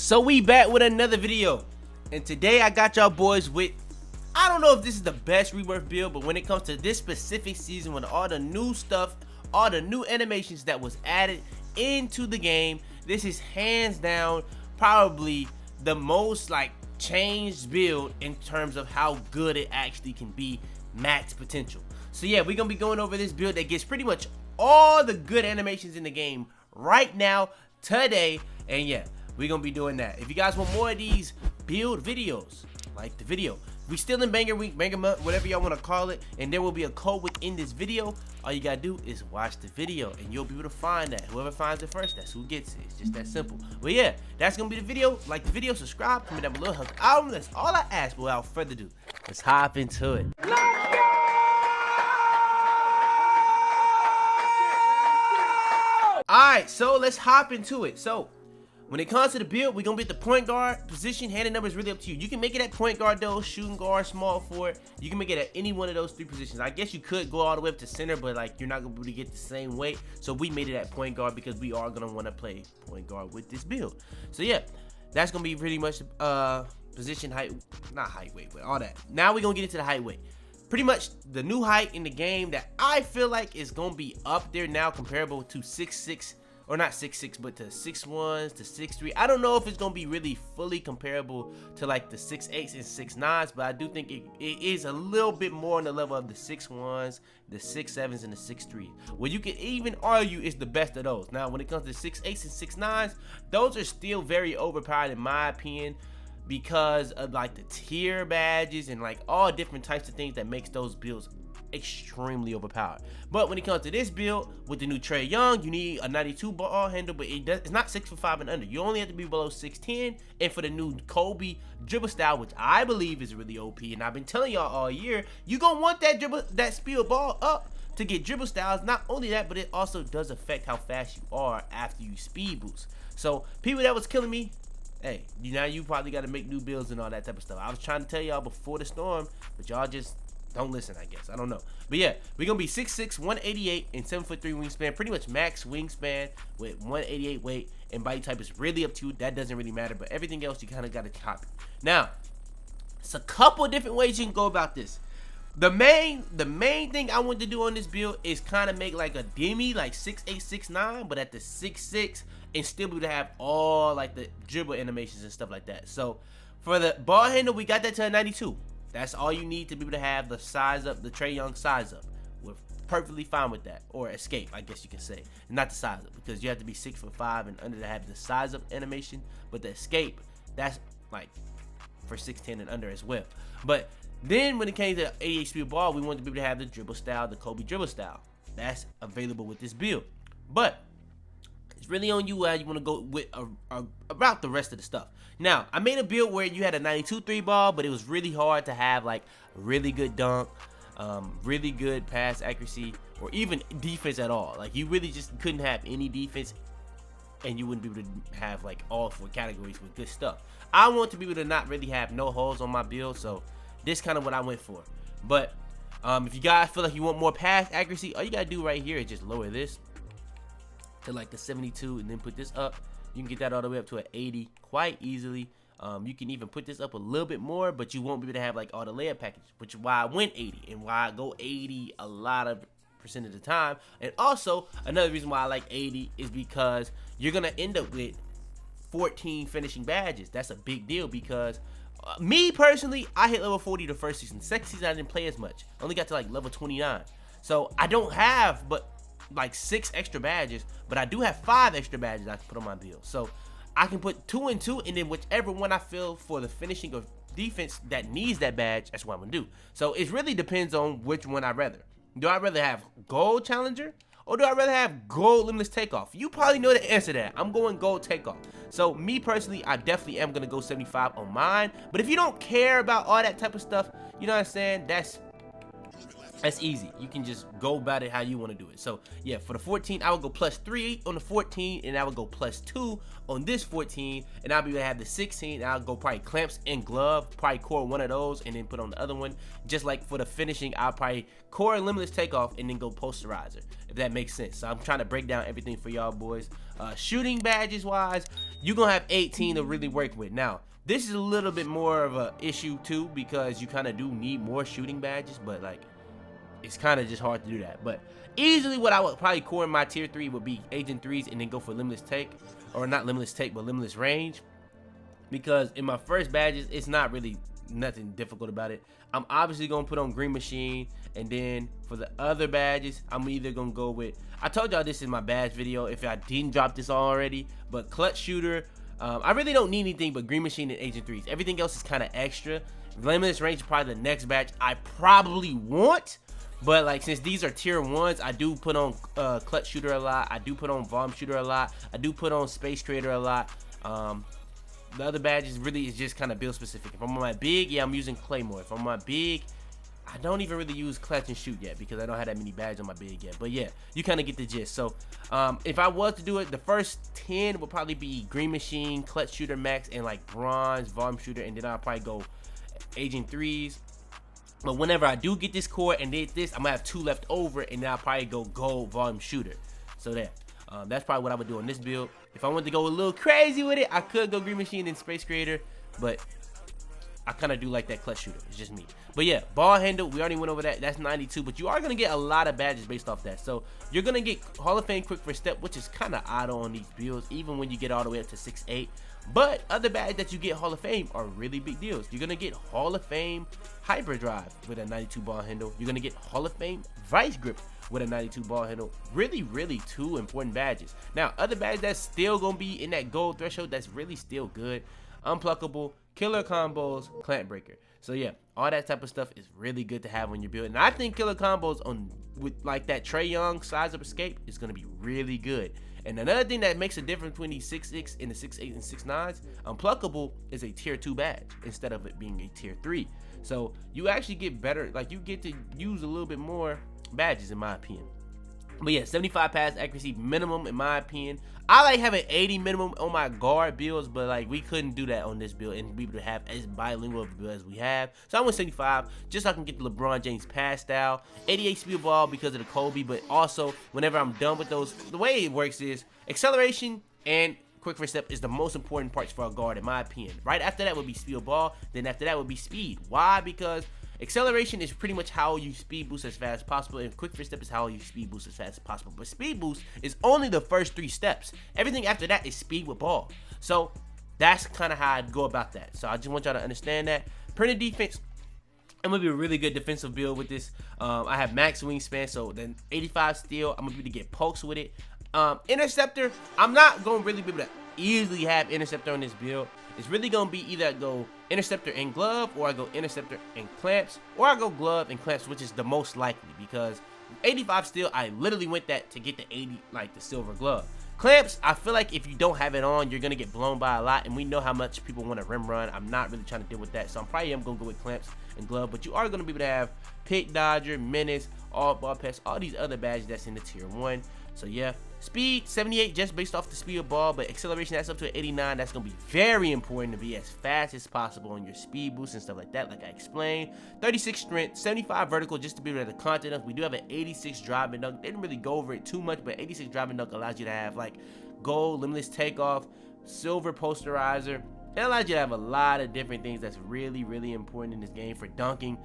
So we back with another video, and today I got y'all boys with, I don't know if this is the best Rebirth build, but when it comes to this specific season with all the new stuff, all the new animations that was added into the game, this is hands down probably the most changed build in terms of how good it actually can be, max potential. So yeah, we're gonna be going over this build that gets pretty much all the good animations in the game right now, today, and yeah, we're gonna be doing that. If you guys want more of these build videos, like the video, we still in banger week, banger month, whatever y'all want to call it, and there will be a code within this video. All you gotta do is watch the video and you'll be able to find that. Whoever finds it first, that's who gets it. It's just that simple. But yeah, that's gonna be the video. Like the video, subscribe, comment down below, help out. That's all I ask. But without further ado, let's hop into it. Alright, so let's hop into it. So when it comes to the build, we're gonna be at the point guard position. Handing number is really up to you. You can make it at point guard though, shooting guard, small forward. You can make it at any one of those three positions. I guess you could go all the way up to center, but you're not gonna be able to get the same weight. So we made it at point guard because we are gonna want to play point guard with this build. So yeah, that's gonna be pretty much position height, not height, weight, but all that. Now we're gonna get into the height weight. Pretty much the new height in the game that I feel like is gonna be up there now, comparable to 6'6", or not 6'6", but to 6'1", to 6'3". I don't know if it's gonna be really fully comparable to like the 6'8" and 6'9", but I do think it is a little bit more on the level of the 6'1", the 6'7", and the 6'3". What you can even argue is the best of those. Now when it comes to 6'8" and 6'9", those are still very overpowered in my opinion, because of the tier badges and all different types of things that makes those builds extremely overpowered. But when it comes to this build with the new Trae Young, you need a 92 ball handle, but it's not 6'5" and under. You only have to be below 6'10". And for the new Kobe dribble style, which I believe is really OP, and I've been telling y'all all year, you gonna want that speed of ball up to get dribble styles. Not only that, but it also does affect how fast you are after you speed boost. So people that was killing me, hey, now you probably got to make new builds and all that type of stuff. I was trying to tell y'all before the storm, but y'all just don't listen, I guess. I don't know. But yeah, we're going to be 6'6", 188, and 7'3" wingspan. Pretty much max wingspan with 188 weight, and body type is really up to you. That doesn't really matter, but everything else you kind of got to copy. Now, it's a couple of different ways you can go about this. The main thing I want to do on this build is kind of make like a demi, like 6'8", 6'9", but at the 6'6", and still be able to have all the dribble animations and stuff like that. So for the ball handle, we got that to a 92. That's all you need to be able to have the size up, the Trae Young size up. We're perfectly fine with that, or escape, I guess you can say. Not the size up, because you have to be 6'5" and under to have the size up animation. But the escape, that's for 6'10" and under as well. But then when it came to 88 speed ball, we wanted to be able to have the dribble style, the Kobe dribble style. That's available with this build. But it's really on you how you want to go with about the rest of the stuff. Now, I made a build where you had a 92 3 ball, but it was really hard to have really good dunk, really good pass accuracy, or even defense at all. You really just couldn't have any defense, and you wouldn't be able to have all four categories with good stuff. I want to be able to not really have no holes on my build, so this kind of what I went for. But if you guys feel like you want more pass accuracy, all you gotta do right here is just lower this to the 72, and then put this up. You can get that all the way up to an 80 quite easily. You can even put this up a little bit more, but you won't be able to have all the layup package, which is why I went 80 and why I go 80 a lot of % of the time. And also another reason why I like 80 is because you're gonna end up with 14 finishing badges. That's a big deal because me personally, I hit level 40 the first season. Second season I didn't play as much. I only got to level 29. So I don't have but 6 extra badges, but I do have 5 extra badges I can put on my build. So I can put 2 and 2, and then whichever one I feel for the finishing of defense that needs that badge, that's what I'm gonna do. So it really depends on which one I'd rather. Do I rather have gold challenger, or do I rather have gold limitless takeoff? You probably know the answer to that. I'm going gold takeoff. So me personally, I definitely am gonna go 75 on mine. But if you don't care about all that type of stuff, you know what I'm saying? That's That's easy. You can just go about it how you want to do it. So yeah, for the 14, I would go +3 on the 14, and I would go +2 on this 14, and I'll be able to have the 16, and I'll go probably clamps and glove, probably core one of those, and then put on the other one. Just like for the finishing, I'll probably core limitless takeoff, and then go posterizer, if that makes sense. So I'm trying to break down everything for y'all boys. Shooting badges wise, you're gonna have 18 to really work with. Now, this is a little bit more of a issue too, because you kind of do need more shooting badges, but like, it's kind of just hard to do that. But easily what I would probably core in my tier 3 would be agent 3s, and then go for limitless take, or not limitless take, but limitless range, because in my first badges, it's not really nothing difficult about it. I'm obviously gonna put on green machine, and then for the other badges, I'm either gonna go with, I told y'all this in my badge video if I didn't drop this already, but clutch shooter, I really don't need anything but green machine and agent 3s. Everything else is kind of extra. Limitless range is probably the next badge I probably want. But like, since these are tier 1s, I do put on clutch shooter a lot. I do put on bomb shooter a lot. I do put on space creator a lot. The other badges really is just kind of build specific. If I'm on my big, yeah, I'm using claymore. If I'm on my big, I don't even really use clutch and shoot yet, because I don't have that many badges on my big yet. But yeah, you kind of get the gist. So if I was to do it, the first 10 would probably be green machine, clutch shooter max, and like bronze, bomb shooter, and then I'll probably go agent 3s. But whenever I do get this core and did this, I'm gonna have 2 left over, and then I'll probably go gold volume shooter. So there, that's probably what I would do on this build. If I wanted to go a little crazy with it, I could go green machine and space creator, but I kind of do like that clutch shooter. It's just me. But yeah, ball handle, we already went over that. That's 92, but you are gonna get a lot of badges based off that. So you're gonna get Hall of Fame quick first step, which is kind of odd on these builds, even when you get all the way up to 6'8". But other badges that you get Hall of Fame are really big deals. You're gonna get Hall of Fame hyperdrive with a 92 ball handle. You're gonna get Hall of Fame vice grip with a 92 ball handle. Really 2 important badges. Now, other badges that's still gonna be in that gold threshold, that's really still good: unpluckable, killer combos, clamp breaker. So yeah, all that type of stuff is really good to have when you're building. And I think killer combos on with like that Trae Young size up escape is gonna be really good. And another thing that makes a difference between these 6'6" and the 6'8" and 6'9s, unpluckable is a tier 2 badge instead of it being a tier 3. So you actually get better, like you get to use a little bit more badges in my opinion. But yeah, 75 pass accuracy minimum in my opinion. I like having 80 minimum on my guard builds, but like we couldn't do that on this build and be able to have as bilingual of a build as we have. So I went 75 just so I can get the LeBron James pass style. 88 speed ball because of the Kobe, but also whenever I'm done with those, the way it works is acceleration and quick first step is the most important parts for a guard in my opinion. Right after that would be speed ball, then after that would be speed. Why? Because acceleration is pretty much how you speed boost as fast as possible, and quick first step is how you speed boost as fast as possible. But speed boost is only the first 3 steps. Everything after that is speed with ball. So that's kind of how I'd go about that. So I just want y'all to understand that. Printed defense, I'm gonna be a really good defensive build with this. I have max wingspan, so then 85 steal. I'm gonna be able to get pokes with it. Interceptor, I'm not gonna really be able to easily have interceptor on this build. It's really gonna be either I go interceptor and glove, or I go interceptor and clamps, or I go glove and clamps, which is the most likely, because 85 steel, I literally went that to get the 80, like the silver glove. Clamps, I feel like if you don't have it on, you're gonna get blown by a lot, and we know how much people want to rim run. I'm not really trying to deal with that, so I'm probably gonna go with clamps and glove. But you are gonna be able to have pick dodger, menace, all ball pass, all these other badges that's in the tier 1. So yeah, speed 78 just based off the speed of ball, but acceleration that's up to 89. That's gonna be very important to be as fast as possible on your speed boost and stuff like that, like I explained. 36 strength, 75 vertical just to be able to content us. We do have an 86 driving dunk. They didn't really go over it too much, but 86 driving dunk allows you to have like gold limitless takeoff, silver posterizer. It allows you to have a lot of different things that's really important in this game for dunking.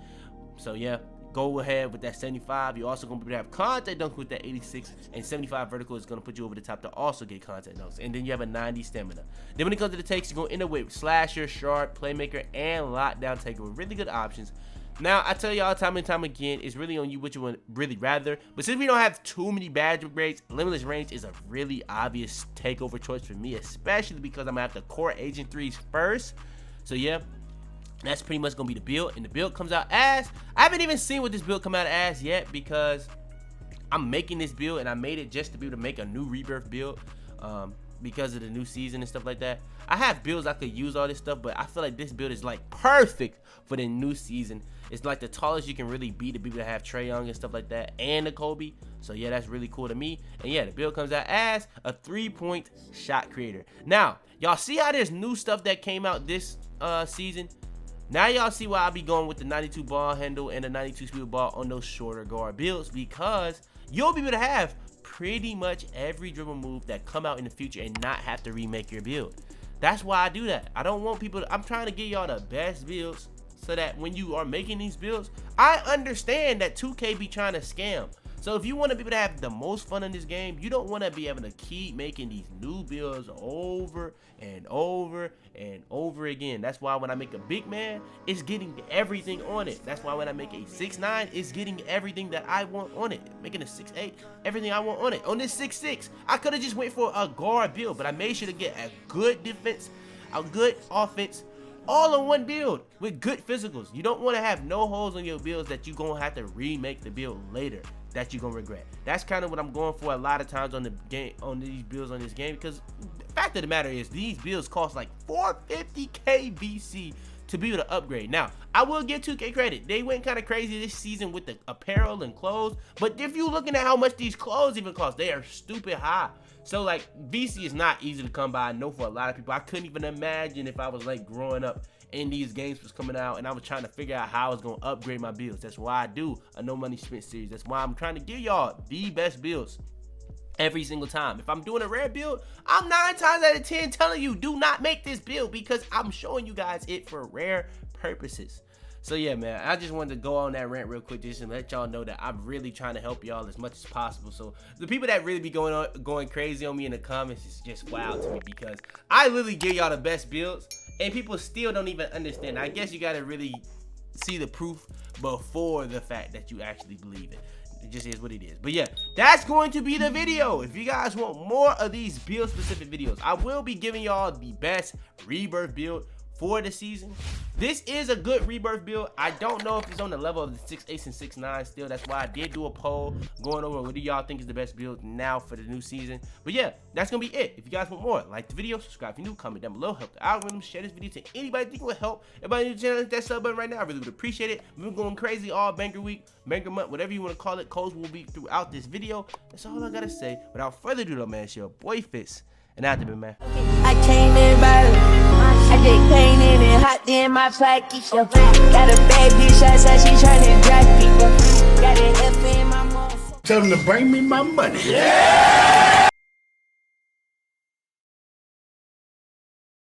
So yeah, go ahead with that 75. You're also going to be able to have contact dunks with that 86, and 75 vertical is going to put you over the top to also get contact dunks. And then you have a 90 stamina. Then when it comes to the takes, you're going to end up with slasher, sharp, playmaker, and lockdown taker with really good options. Now, I tell y'all time and time again, it's really on you what you want really rather. But since we don't have too many badge upgrades, limitless range is a really obvious takeover choice for me, especially because I'm going to have to core agent 3s first. So yeah, that's pretty much gonna be the build, and the build comes out as, I haven't even seen what this build come out as yet, because I'm making this build and I made it just to be able to make a new Rebirth build. because of the new season and stuff like that. I have builds I could use all this stuff, but I feel like this build is like perfect for the new season. It's like the tallest you can really be to people that have Trae Young and stuff like that, and the Kobe. So yeah, that's really cool to me. And yeah, the build comes out as a 3-point shot creator. Now, y'all see how there's new stuff that came out this season? Now y'all see why I be going with the 92 ball handle and the 92 speed ball on those shorter guard builds, because you'll be able to have pretty much every dribble move that come out in the future and not have to remake your build. That's why I do that. I don't want people to, I'm trying to get y'all the best builds so that when you are making these builds, I understand that 2K be trying to scam. So if you want to be able to have the most fun in this game, you don't want to be able to keep making these new builds over and over and over again. That's why when I make a big man, it's getting everything on it. That's why when I make a 6'9", it's getting everything that I want on it. Making a 6'8", everything I want on it. On this 6'6", I could have just went for a guard build, but I made sure to get a good defense, a good offense, all in one build with good physicals. You don't want to have no holes on your builds that you're going to have to remake the build later that you're going to regret. That's kind of what I'm going for a lot of times on the game, on these builds on this game, because the fact of the matter is these builds cost like 450k VC to be able to upgrade. Now, I will give 2K credit. They went kind of crazy this season with the apparel and clothes, but if you're looking at how much these clothes even cost, they are stupid high. So like VC is not easy to come by. I know for a lot of people, I couldn't even imagine if I was like growing up and these games was coming out and I was trying to figure out how I was going to upgrade my builds. That's why I do a no money spent series. That's why I'm trying to give y'all the best builds every single time. If I'm doing a rare build, I'm 9 times out of 10 telling you do not make this build, because I'm showing you guys it for rare purposes. So yeah, man, I just wanted to go on that rant real quick just to let y'all know that I'm really trying to help y'all as much as possible. So the people that really be going crazy on me in the comments is just wild to me, because I literally give y'all the best builds and people still don't even understand. I guess you gotta really see the proof before the fact that you actually believe it. It just is what it is. But yeah, that's going to be the video. If you guys want more of these build specific videos, I will be giving y'all the best rebirth build for the season. This is a good rebirth build. I don't know if it's on the level of the 6'8" and 6'9" still. That's why I did do a poll going over what do y'all think is the best build now for the new season. But yeah, that's gonna be it. If you guys want more, like the video, subscribe if you're new, comment down below, help the algorithm, share this video to anybody think it would help. Everybody new to the channel, hit that sub button right now. I really would appreciate it. We've been going crazy all banger week, banger month, whatever you want to call it. Codes will be throughout this video. That's all I gotta say. Without further ado though, man, it's your boy Fitz, and out there, man. I came in violent. I did painted and hot in my pocket. Got a bad bitch outside, she tryna drive people. Got an F in my mom. Tell them to bring me my money. Yeah!